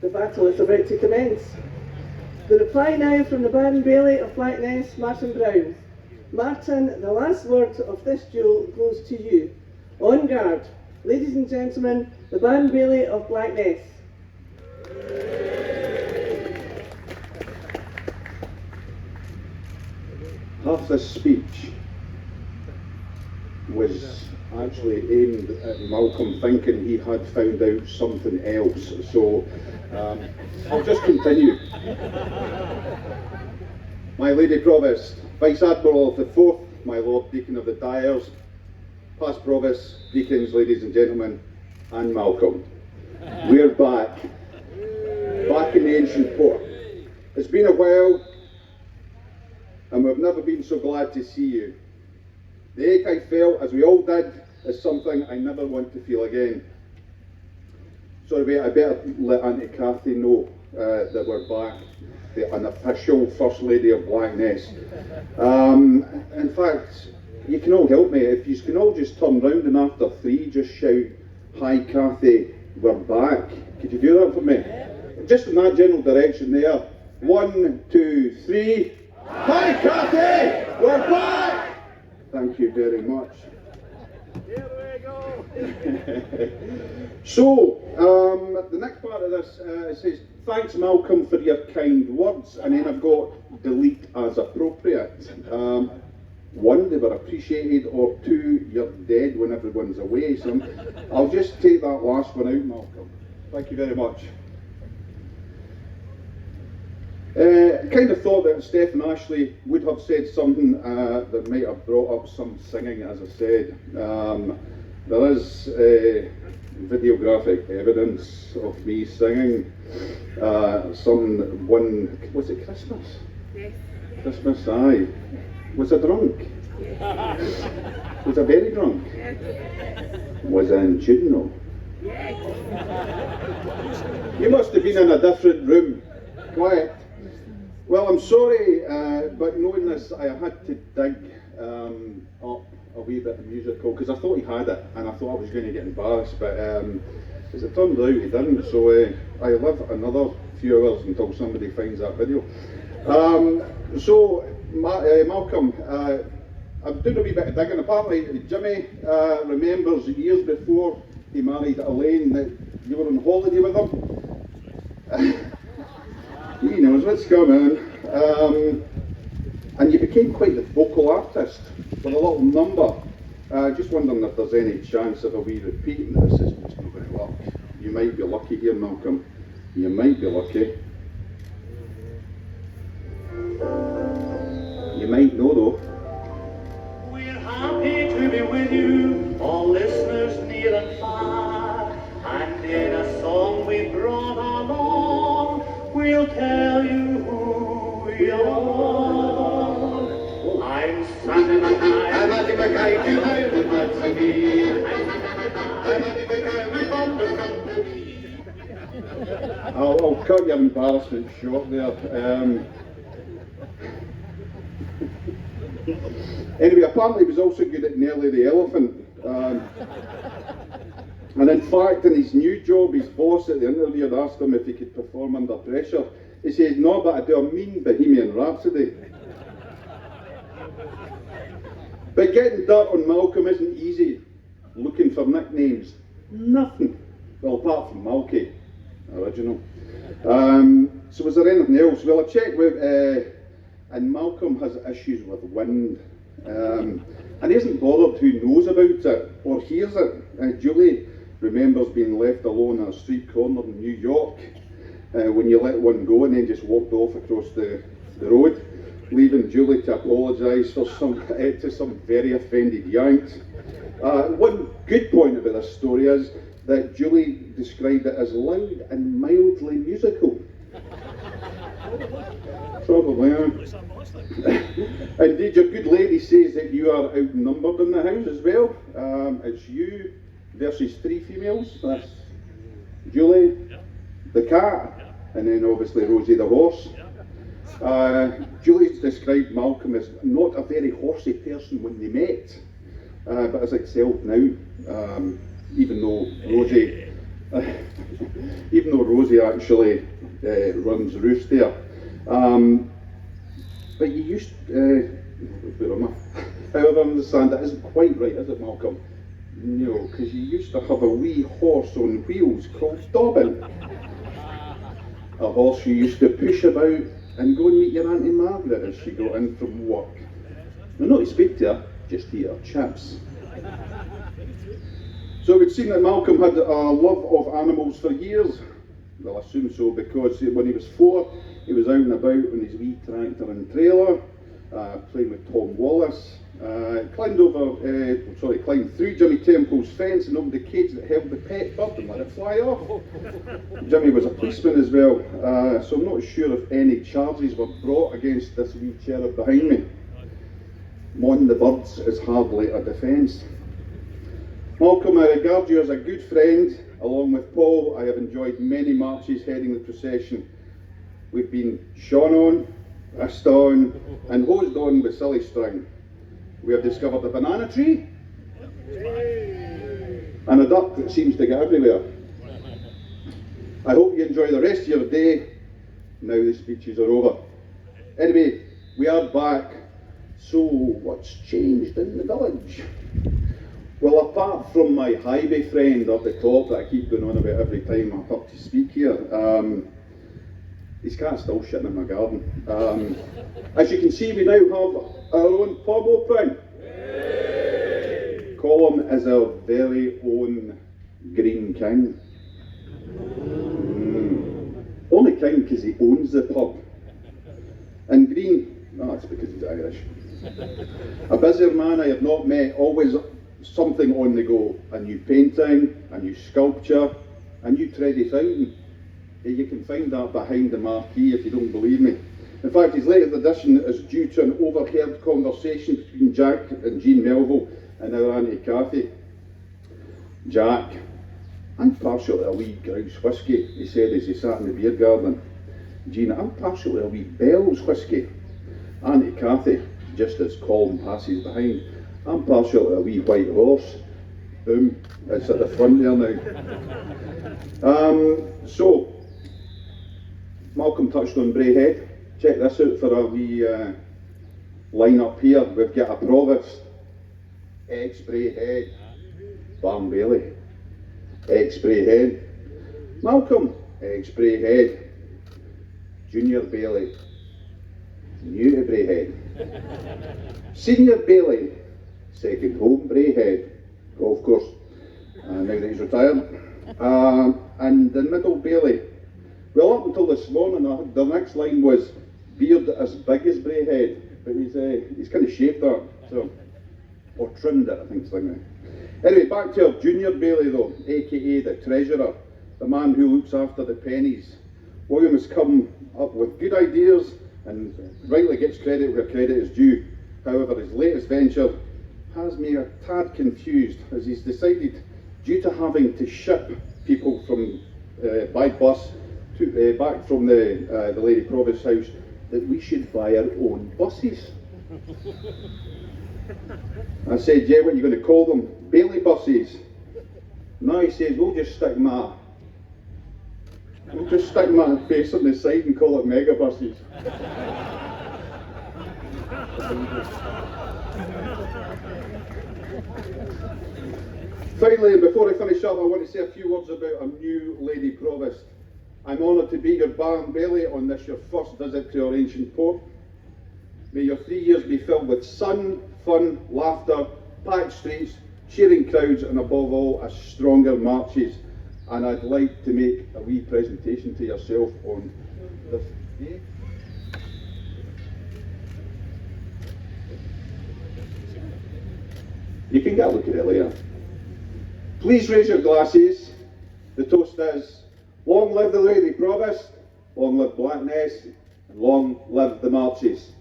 The battle is about to commence. The reply now from the Baron Bailie of Blackness, Martin Brown. Martin, the last word of this duel goes to you. On guard. Ladies and gentlemen, the Baron Bailie of Blackness. Half this speech was actually aimed at Malcolm, thinking he had found out something else, so I'll just continue. My Lady Provost, Vice Admiral of the 4th, my Lord Deacon of the Dyers, past Provosts, Deacons, ladies and gentlemen, and Malcolm. We're back in the ancient port. It's been a while, and we've never been so glad to see you. The ache I felt, as we all did, is something I never want to feel again. Sorry, I better let Auntie Cathy know that we're back, the unofficial First Lady of Blackness. In fact, you can all help me. If you can all just turn round and after 3, just shout, "Hi Cathy, we're back." Could you do that for me? Just in that general direction there. 1, 2, 3. Hi Cathy, we're back! Thank you very much. Here we go! So, the next part of this says, "Thanks Malcolm for your kind words," and then I've got delete as appropriate. 1, they were appreciated, or 2, you're dead when everyone's away. So I'll just take that last one out, Malcolm. Thank you very much. Kind of thought that Stephen Ashley would have said something that might have brought up some singing, as I said. There is videographic evidence of me singing was it Christmas? Yes. Christmas, aye. Was I drunk? Yes. Was I very drunk? Yes. Was I in tune though? Yes. You must have been in a different room. Quiet. Well, I'm sorry, but knowing this, I had to dig up a wee bit of musical, because I thought he had it, and I thought I was going to get embarrassed, but as it turned out, he didn't, so I live another few hours until somebody finds that video. Malcolm, I'm doing a wee bit of digging. Apparently, Jimmy remembers years before he married Elaine that you were on holiday with him. He knows what's coming. And you became quite the vocal artist with a little number. Just wondering if there's any chance of a wee repeat. This is just not going to work. You might be lucky here, Malcolm. You might be lucky. You might know though. We're happy to be with you, all listeners near and far, and in a song we brought along, we'll tell you who we are. I'm Sandy Mackay. I'm Andy Mackay, 2000 miles away. I'm Andy Mackay, we've got the company. I'll cut your embarrassment short there. Anyway, apparently he was also good at Nelly the Elephant. And in fact, in his new job, his boss at the interview had asked him if he could perform under pressure. He says, "No, but I do a mean Bohemian Rhapsody." But getting dirt on Malcolm isn't easy. Looking for nicknames, nothing. Well, apart from Malky, original. So was there anything else? Well, I checked with, and Malcolm has issues with wind. And he isn't bothered who knows about it or hears it. Julie remembers being left alone at a street corner in New York when you let one go and then just walked off across the road, leaving Julie to apologise for to some very offended Yanks. One good point about this story is that Julie described it as loud and mildly musical. Probably, Indeed, your good lady says that you are outnumbered in the house as well. It's you versus 3 females. That's Julie, the cat, and then obviously Rosie the horse. Julie's described Malcolm as not a very horsey person when they met, but as excelled now, even though Rosie even though Rosie actually runs roost there. But you used, where am I? However, I understand that isn't quite right, is it, Malcolm? No, because you used to have a wee horse on wheels called Dobbin. A horse you used to push about and go and meet your Auntie Margaret as she got in from work. No, not to speak to her, just to eat her chips. So it would seem that Malcolm had a love of animals for years. Well, I assume so, because when he was 4, he was out and about on his wee tractor and trailer, playing with Tom Wallace. Climbed through Jimmy Temple's fence and opened the cage that held the pet bird and let it fly off. Jimmy was a policeman as well, so I'm not sure if any charges were brought against this wee cherub behind me. Mon the birds is hardly a defence. Malcolm, I regard you as a good friend. Along with Paul, I have enjoyed many marches heading the procession. We've been shone on, whisked on, and hosed on with silly string. We have discovered a banana tree and a duck that seems to get everywhere. I hope you enjoy the rest of your day. Now the speeches are over. Anyway, we are back. So what's changed in the village? Well, apart from my highway friend up the top that I keep going on about every time I'm up to speak here, his cat's still shitting in my garden. As you can see, we now have our own pub open. Colum is our very own Green King. Only king because he owns the pub. And Green, that's because he's Irish. A busier man I have not met, always something on the go. A new painting, a new sculpture, a new tready fountain. You can find that behind the marquee if you don't believe me. In fact, his latest edition is due to an overheard conversation between Jack and Jean Melville and our Auntie Cathy. Jack, I'm partial to a wee grouse whisky, he said as he sat in the beer garden. Jean, I'm partial to a wee Bell's whisky. Auntie Cathy, just as Colm passes behind, I'm partial to a wee white horse. It's at the front there now. So, Malcolm touched on Braehead. Check this out for a wee line up here. We've got a provost, ex-Braehead, Bailie, ex-Braehead, Malcolm, ex-Braehead, Junior Bailie, new to Braehead, Senior Bailie, second home Braehead, golf course, now that he's retired, and the middle Bailie. Well, up until this morning, the next line was beard as big as Braehead, but he's kind of shaved that, so, or trimmed it, I think it's like that. Anyway, back to our Junior Bailie though, aka the treasurer, the man who looks after the pennies. William has come up with good ideas and rightly gets credit where credit is due. However, his latest venture has me a tad confused as he's decided, due to having to ship people from by bus back from the Lady Provost house, that we should buy our own buses. I said, yeah, what are you going to call them? Bailie buses. Now he says, we'll just stick my face on the side and call it mega buses. Finally, and before I finish up, I want to say a few words about our new Lady Provost. I'm honoured to be your Baron Bailie on this your first visit to our ancient port. May your 3 years be filled with sun, fun, laughter, packed streets, cheering crowds, and above all, a stronger marches. And I'd like to make a wee presentation to yourself on this day. You can get a look at it later. Please raise your glasses. The toast is, long live the Lady Provost, long live Blackness, and long live the marches.